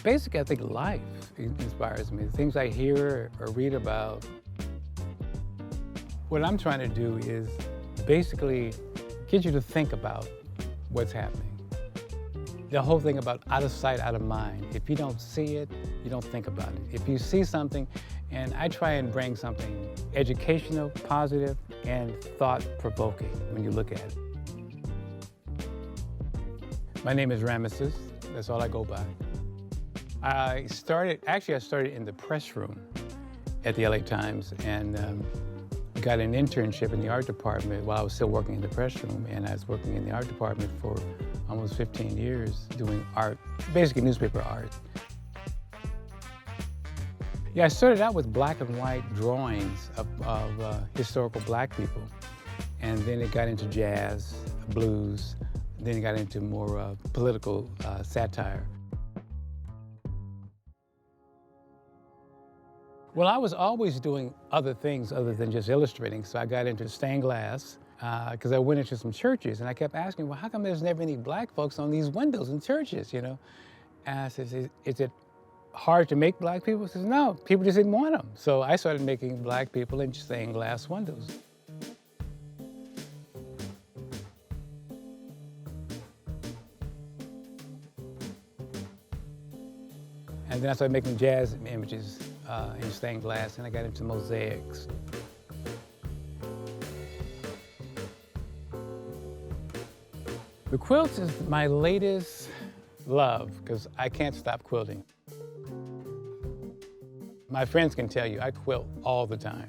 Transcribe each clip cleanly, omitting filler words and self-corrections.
Basically, I think life inspires me. The things I hear or read about. What I'm trying to do is basically get you to think about what's happening. The whole thing about out of sight, out of mind. If you don't see it, you don't think about it. If you see something, and I try and bring something educational, positive, and thought-provoking when you look at it. My name is Ramesses. That's all I go by. I started in the press room at the LA Times and got an internship in the art department while I was still working in the press room, and I was working in the art department for almost 15 years doing art, basically newspaper art. Yeah, I started out with black and white drawings of historical black people, and then it got into jazz, blues, then it got into more political satire. Well, I was always doing other things other than just illustrating, so I got into stained glass because I went into some churches, and I kept asking, well, how come there's never any black folks on these windows in churches, you know? And I said, is it hard to make black people? He says, no, people just didn't want them. So I started making black people in stained glass windows. And then I started making jazz images in stained glass, and I got into mosaics. The quilts is my latest love because I can't stop quilting. My friends can tell you I quilt all the time.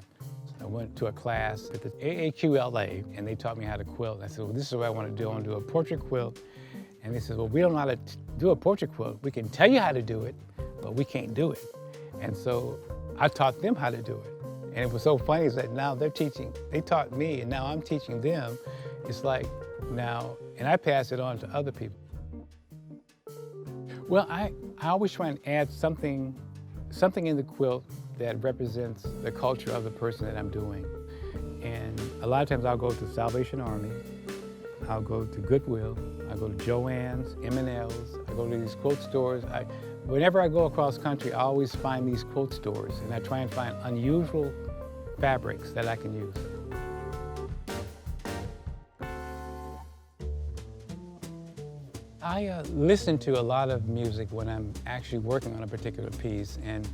I went to a class at the AAQLA, and they taught me how to quilt. And I said, well, this is what I want to do. I want to do a portrait quilt. And they said, well, we don't know how to do a portrait quilt. We can tell you how to do it, but we can't do it. And so I taught them how to do it. And it was so funny is that now they taught me, and now I'm teaching them. It's like now, and I pass it on to other people. Well, I always try and add something in the quilt that represents the culture of the person that I'm doing. And a lot of times I'll go to Salvation Army, I'll go to Goodwill, I'll go to Joann's, M&L's, I go to these quilt stores. Whenever I go across country, I always find these quilt stores, and I try and find unusual fabrics that I can use. I listen to a lot of music when I'm actually working on a particular piece, and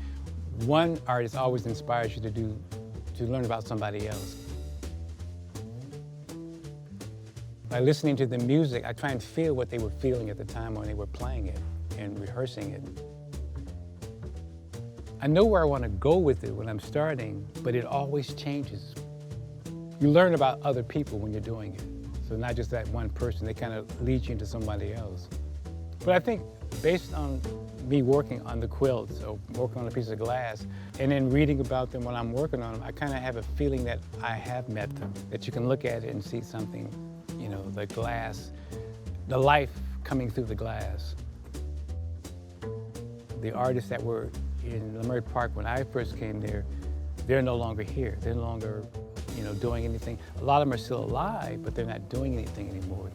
one artist always inspires you to learn about somebody else. By listening to the music, I try and feel what they were feeling at the time when they were playing it and rehearsing it. I know where I want to go with it when I'm starting, but it always changes. You learn about other people when you're doing it. So not just that one person, they kind of lead you into somebody else. But I think based on me working on the quilts or working on a piece of glass, and then reading about them when I'm working on them, I kind of have a feeling that I have met them, that you can look at it and see something, you know, the glass, the life coming through the glass. The artists that were in Leimert Park when I first came there, they're no longer here. They're no longer, you know, doing anything. A lot of them are still alive, but they're not doing anything anymore.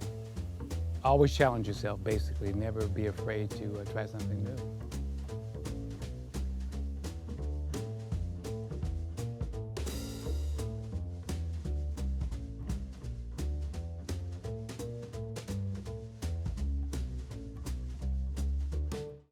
Always challenge yourself, basically. Never be afraid to try something new.